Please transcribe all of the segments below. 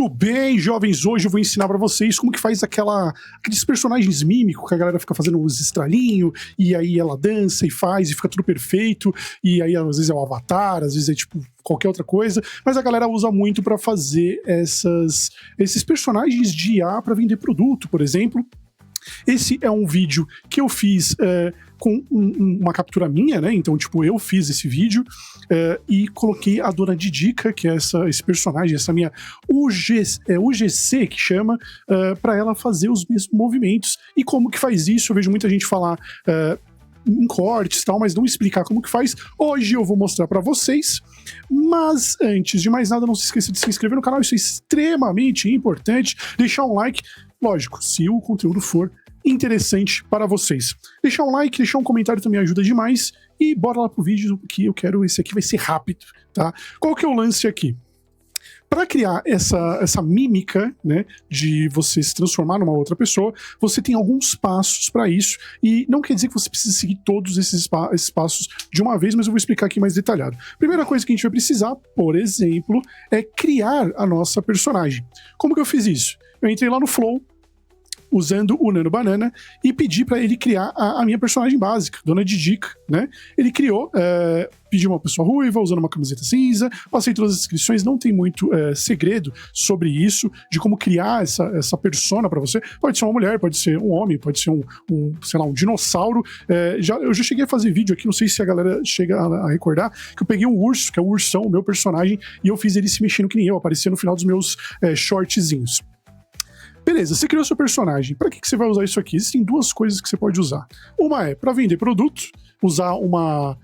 Muito bem, jovens, hoje eu vou ensinar pra vocês como que faz aqueles personagens mímicos que a galera fica fazendo uns estralinhos, e aí ela dança e faz, e fica tudo perfeito, e aí às vezes é um avatar, às vezes é tipo qualquer outra coisa, mas a galera usa muito pra fazer esses personagens de IA pra vender produto, por exemplo. Esse é um vídeo que eu fiz com uma captura minha, né? Então, tipo, eu fiz esse vídeo e coloquei a Dona Didica, que é esse personagem, essa minha UGC, que chama, para ela fazer os mesmos movimentos. E como que faz isso? Eu vejo muita gente falar em cortes e tal, mas não explicar como que faz. Hoje eu vou mostrar para vocês. Mas antes de mais nada, não se esqueça de se inscrever no canal, isso é extremamente importante. Deixar um like, lógico, se o conteúdo for interessante para vocês. Deixar um like, deixar um comentário também ajuda demais. E bora lá pro vídeo, que eu quero, esse aqui vai ser rápido, tá? Qual que é o lance aqui? Para criar essa mímica, né, de você se transformar numa outra pessoa, você tem alguns passos para isso, e não quer dizer que você precisa seguir todos esses passos de uma vez, mas eu vou explicar aqui mais detalhado. Primeira coisa que a gente vai precisar, por exemplo, é criar a nossa personagem. Como que eu fiz isso? Eu entrei lá no Flow, usando o Nano Banana, e pedi para ele criar a minha personagem básica, Dona Didica, né? Ele criou, pediu uma pessoa ruiva, usando uma camiseta cinza, passei todas as descrições, não tem muito segredo sobre isso, de como criar essa persona para você. Pode ser uma mulher, pode ser um homem, pode ser sei lá, um dinossauro. Eu já cheguei a fazer vídeo aqui, não sei se a galera chega a recordar, que eu peguei um urso, que é o Ursão, o meu personagem, e eu fiz ele se mexendo que nem eu, aparecia no final dos meus shortzinhos. Beleza, você criou seu personagem. Para que você vai usar isso aqui? Existem duas coisas que você pode usar. Uma é para vender produto, usar uma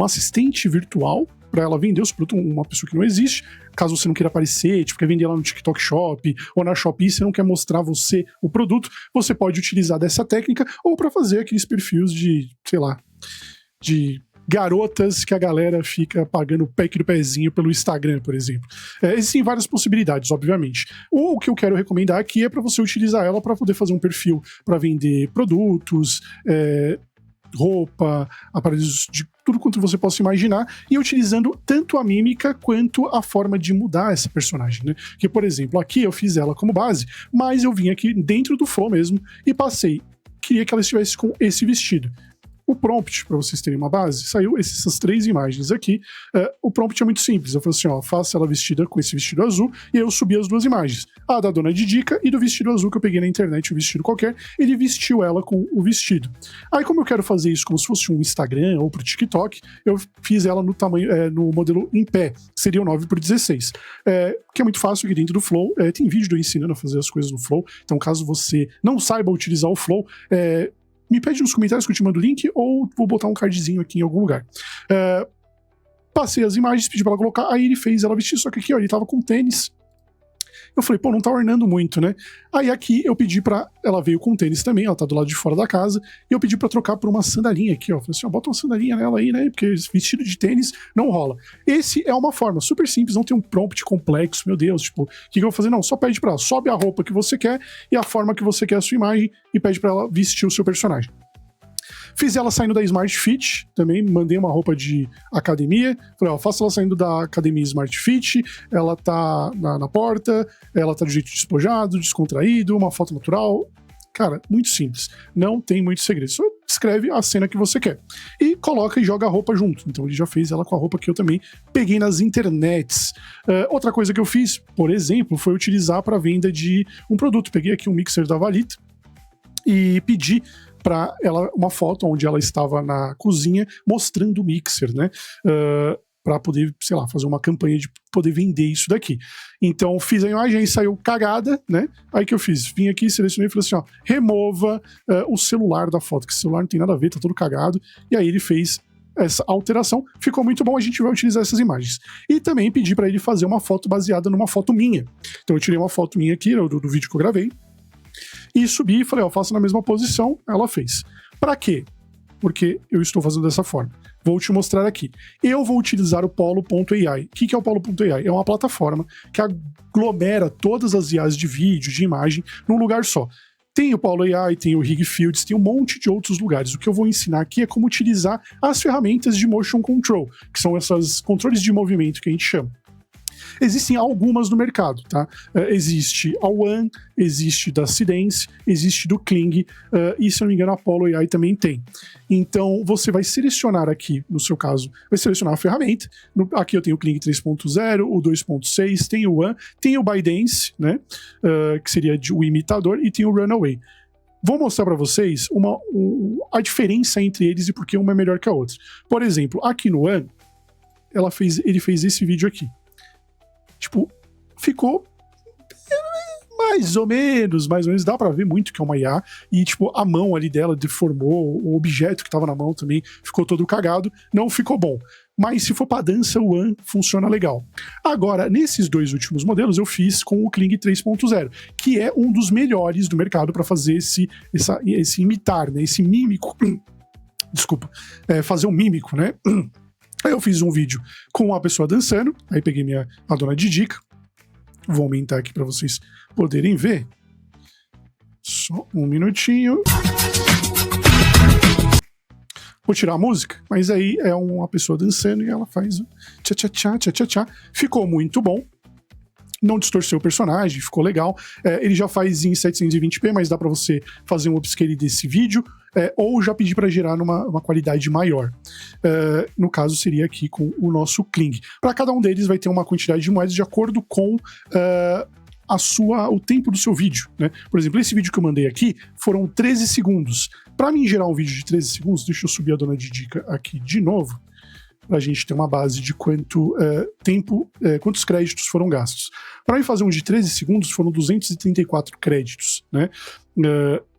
assistente virtual para ela vender os produtos, uma pessoa que não existe, caso você não queira aparecer, tipo, quer vender lá no TikTok Shop ou na Shopee, você não quer mostrar você o produto, você pode utilizar dessa técnica, ou para fazer aqueles perfis de, sei lá, de garotas que a galera fica pagando o pack do pezinho pelo Instagram, por exemplo. Existem várias possibilidades, obviamente. O que eu quero recomendar aqui é para você utilizar ela para poder fazer um perfil para vender produtos, roupa, aparelhos de tudo quanto você possa imaginar, e utilizando tanto a mímica quanto a forma de mudar essa personagem, né? Que, por exemplo, aqui eu fiz ela como base, mas eu vim aqui dentro do Flow mesmo e queria que ela estivesse com esse vestido. O prompt, para vocês terem uma base, saiu essas três imagens aqui. O prompt é muito simples. Eu falei assim, ó, faça ela vestida com esse vestido azul, e eu subi as duas imagens. A da Dona Didica e do vestido azul que eu peguei na internet, um vestido qualquer, ele vestiu ela com o vestido. Aí, como eu quero fazer isso como se fosse um Instagram ou pro TikTok, eu fiz ela no tamanho, no modelo em pé, seria o 9x16. Que é muito fácil aqui dentro do Flow. Tem vídeo do eu ensinando a fazer as coisas no Flow, então caso você não saiba utilizar o Flow, me pede nos comentários que eu te mando o link, ou vou botar um cardzinho aqui em algum lugar. Passei as imagens, pedi pra ela colocar, aí ele fez ela vestir, só que aqui, ó, ele tava com tênis. Eu falei, pô, não tá ornando muito, né? Aí aqui eu pedi pra... Ela veio com tênis também, ela tá do lado de fora da casa, e eu pedi pra trocar por uma sandalinha aqui, ó. Falei assim, ó, bota uma sandalinha nela aí, né? Porque vestido de tênis não rola. Esse é uma forma super simples, não tem um prompt complexo, meu Deus, tipo, o que eu vou fazer? Não, só pede pra ela, sobe a roupa que você quer e a forma que você quer a sua imagem, e pede pra ela vestir o seu personagem. Fiz ela saindo da Smart Fit, também mandei uma roupa de academia, falei, ó, faça ela saindo da academia Smart Fit, ela tá na porta, ela tá de jeito despojado, descontraído, uma foto natural. Cara, muito simples, não tem muito segredo, só escreve a cena que você quer e coloca e joga a roupa junto. Então ele já fez ela com a roupa que eu também peguei nas internets. Outra coisa que eu fiz, por exemplo, foi utilizar para venda de um produto. Peguei aqui um mixer da Valita e pedi para ela uma foto onde ela estava na cozinha mostrando o mixer, né? Para poder, sei lá, fazer uma campanha de poder vender isso daqui. Então fiz a imagem e saiu cagada, né? Aí que eu fiz? Vim aqui, selecionei e falei assim, ó, remova o celular da foto, que o celular não tem nada a ver, tá todo cagado. E aí ele fez essa alteração, ficou muito bom, a gente vai utilizar essas imagens. E também pedi para ele fazer uma foto baseada numa foto minha. Então eu tirei uma foto minha aqui, do vídeo que eu gravei, e subi e falei, ó, faça na mesma posição, ela fez. Pra quê? Porque eu estou fazendo dessa forma. Vou te mostrar aqui. Eu vou utilizar o Polo.ai. O que é o Polo.ai? É uma plataforma que aglomera todas as IAs de vídeo, de imagem, num lugar só. Tem o Polo AI, tem o Rig Fields, tem um monte de outros lugares. O que eu vou ensinar aqui é como utilizar as ferramentas de Motion Control, que são esses controles de movimento que a gente chama. Existem algumas no mercado, tá? Existe a One, existe da Cadence, existe do Kling, e se eu não me engano a Apollo AI também tem. Então você vai selecionar aqui, no seu caso, vai selecionar a ferramenta. Aqui eu tenho o Kling 3.0, o 2.6, tem o One, tem o ByteDance, né? Que seria o imitador, e tem o Runaway. Vou mostrar para vocês a diferença entre eles e por que uma é melhor que a outra. Por exemplo, aqui no One, ele fez esse vídeo aqui. Tipo, ficou mais ou menos, dá pra ver muito que é uma IA, e tipo, a mão ali dela deformou, o objeto que tava na mão também ficou todo cagado, não ficou bom. Mas se for pra dança, o One funciona legal. Agora, nesses dois últimos modelos, eu fiz com o Kling 3.0, que é um dos melhores do mercado para fazer esse imitar, né, esse mímico, desculpa, fazer um mímico, né? Aí eu fiz um vídeo com a pessoa dançando, aí peguei a dona Didica, vou aumentar aqui para vocês poderem ver. Só um minutinho. Vou tirar a música, mas aí é uma pessoa dançando e ela faz tchá-tchá-tchá, tchá-tchá-tchá. Ficou muito bom. Não distorceu o personagem, ficou legal. Ele já faz em 720p, mas dá para você fazer um upscale desse vídeo, ou já pedir para gerar numa qualidade maior. No caso, seria aqui com o nosso Kling. Para cada um deles vai ter uma quantidade de moedas de acordo com o tempo do seu vídeo, né? Por exemplo, esse vídeo que eu mandei aqui foram 13 segundos. Para mim gerar um vídeo de 13 segundos, deixa eu subir a dona Didica aqui de novo, para a gente ter uma base de quantos créditos foram gastos. Para mim fazer um de 13 segundos foram 234 créditos, né?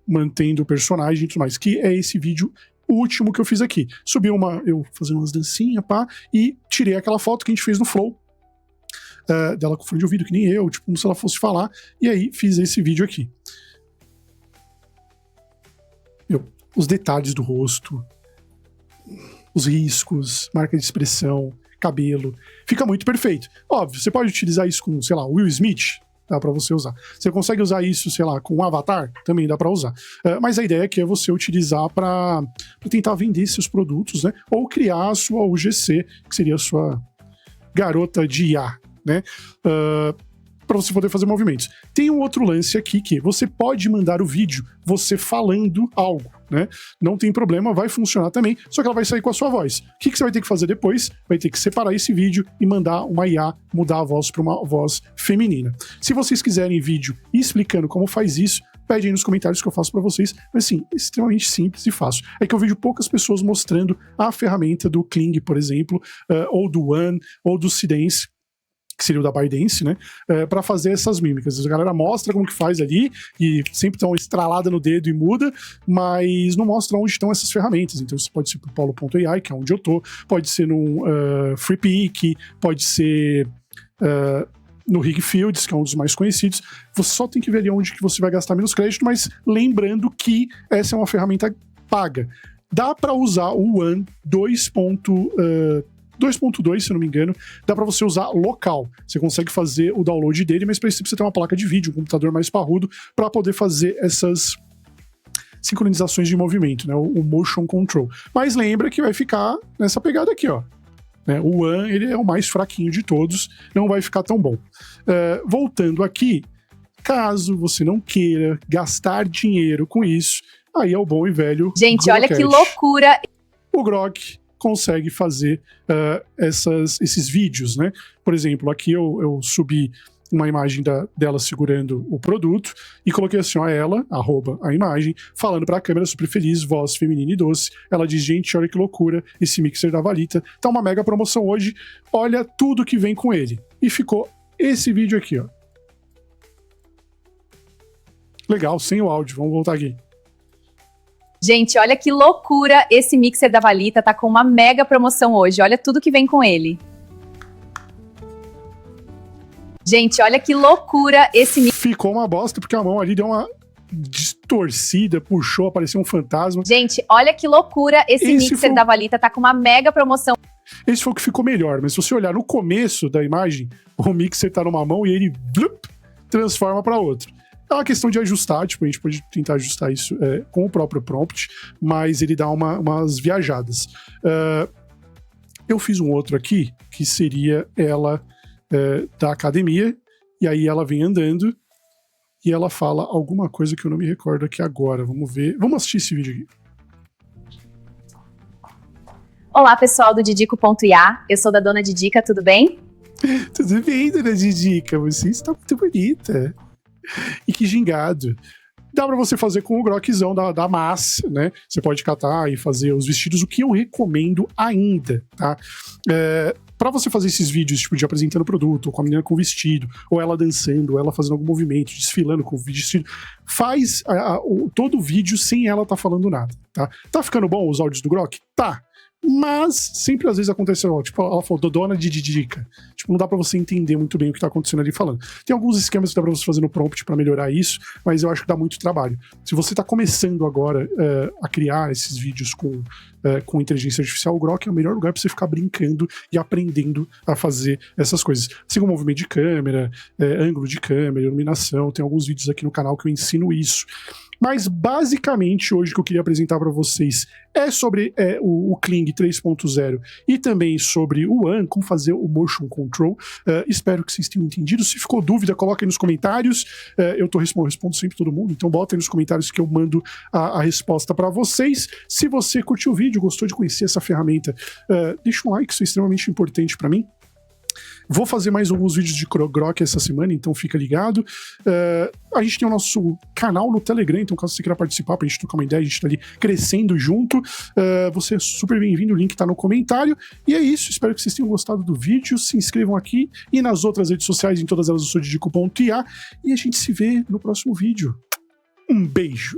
Mantendo o personagem e tudo mais, que é esse vídeo último que eu fiz aqui. Subi eu fazendo umas dancinhas, pá, e tirei aquela foto que a gente fez no Flow, dela com fone de ouvido, que nem eu, tipo, como se ela fosse falar, e aí fiz esse vídeo aqui. Os detalhes do rosto, os riscos, marca de expressão, cabelo, fica muito perfeito. Óbvio, você pode utilizar isso com, sei lá, Will Smith, dá pra você usar. Você consegue usar isso, sei lá, com um avatar? Também dá pra usar. Mas a ideia aqui é você utilizar pra tentar vender seus produtos, né? Ou criar a sua UGC, que seria a sua garota de IA, né? Para você poder fazer movimentos. Tem um outro lance aqui que você pode mandar o vídeo você falando algo, né? Não tem problema, vai funcionar também, só que ela vai sair com a sua voz. O que você vai ter que fazer depois? Vai ter que separar esse vídeo e mandar uma IA mudar a voz para uma voz feminina. Se vocês quiserem vídeo explicando como faz isso, pede aí nos comentários que eu faço para vocês. Mas assim, extremamente simples e fácil. É que eu vejo poucas pessoas mostrando a ferramenta do Kling, por exemplo, ou do One, ou do Cadence, que seria o da ByteDance, né, para fazer essas mímicas. A galera mostra como que faz ali, e sempre dá uma estralada no dedo e muda, mas não mostra onde estão essas ferramentas. Então isso pode ser pro Polo.ai, que é onde eu tô, pode ser no FreePic, pode ser no Rigfields, que é um dos mais conhecidos. Você só tem que ver ali onde que você vai gastar menos crédito, mas lembrando que essa é uma ferramenta paga. Dá para usar o One 2.2, se eu não me engano, dá para você usar local. Você consegue fazer o download dele, mas para isso você precisa ter uma placa de vídeo, um computador mais parrudo, para poder fazer essas sincronizações de movimento, né? O motion control. Mas lembra que vai ficar nessa pegada aqui, ó. O One, ele é o mais fraquinho de todos, não vai ficar tão bom. Voltando aqui, caso você não queira gastar dinheiro com isso, aí é o bom e velho Gente, Grok. olha que loucura! O Grok consegue fazer esses vídeos, né? Por exemplo, aqui eu subi uma imagem dela segurando o produto e coloquei assim, ó, ela, a imagem, falando pra câmera, super feliz, voz feminina e doce. Ela diz, gente, olha que loucura, esse mixer da Valita tá uma mega promoção hoje, olha tudo que vem com ele. E ficou esse vídeo aqui, ó. Legal, sem o áudio, vamos voltar aqui. Gente, olha que loucura, esse mixer da Valita tá com uma mega promoção hoje, olha tudo que vem com ele. Gente, olha que loucura, esse mixer... Ficou uma bosta, porque a mão ali deu uma distorcida, puxou, apareceu um fantasma. Gente, olha que loucura, esse mixer da Valita tá com uma mega promoção. Esse foi o que ficou melhor, mas se você olhar no começo da imagem, o mixer tá numa mão e ele transforma para outra. É uma questão de ajustar, tipo, a gente pode tentar ajustar isso com o próprio prompt, mas ele dá umas viajadas. Eu fiz um outro aqui, que seria ela da academia, e aí ela vem andando e ela fala alguma coisa que eu não me recordo aqui agora. Vamos ver. Vamos assistir esse vídeo aqui. Olá, pessoal do Didico.ia. Eu sou da Dona Didica, tudo bem? Tudo bem, Dona Didica? Você está muito bonita. E que gingado. Dá pra você fazer com o groquizão da Mas, né? Você pode catar e fazer os vestidos, o que eu recomendo ainda, tá? Pra você fazer esses vídeos, tipo, de apresentando o produto, ou com a menina com vestido, ou ela dançando, ou ela fazendo algum movimento, desfilando com o vestido, faz todo o vídeo sem ela tá falando nada, tá? Tá ficando bom os áudios do Grok? Tá. Mas sempre às vezes acontece, tipo, ela falou, Dona Didica. Tipo, não dá pra você entender muito bem o que tá acontecendo ali falando. Tem alguns esquemas que dá pra você fazer no prompt pra melhorar isso, mas eu acho que dá muito trabalho. Se você tá começando agora a criar esses vídeos com inteligência artificial, o Grok é o melhor lugar pra você ficar brincando e aprendendo a fazer essas coisas. Assim como movimento de câmera, ângulo de câmera, iluminação, tem alguns vídeos aqui no canal que eu ensino isso. Mas basicamente hoje o que eu queria apresentar para vocês é sobre o Kling 3.0 e também sobre o One, como fazer o Motion Control. Espero que vocês tenham entendido. Se ficou dúvida, coloca aí nos comentários. Eu respondo sempre todo mundo, então bota aí nos comentários que eu mando a resposta para vocês. Se você curtiu o vídeo, gostou de conhecer essa ferramenta, deixa um like, isso é extremamente importante para mim. Vou fazer mais alguns vídeos de Grok essa semana, então fica ligado. A gente tem o nosso canal no Telegram, então caso você queira participar pra gente trocar uma ideia, a gente tá ali crescendo junto. Você é super bem-vindo, o link tá no comentário. E é isso, espero que vocês tenham gostado do vídeo. Se inscrevam aqui e nas outras redes sociais, em todas elas eu sou Didico.ia. E a gente se vê no próximo vídeo. Um beijo!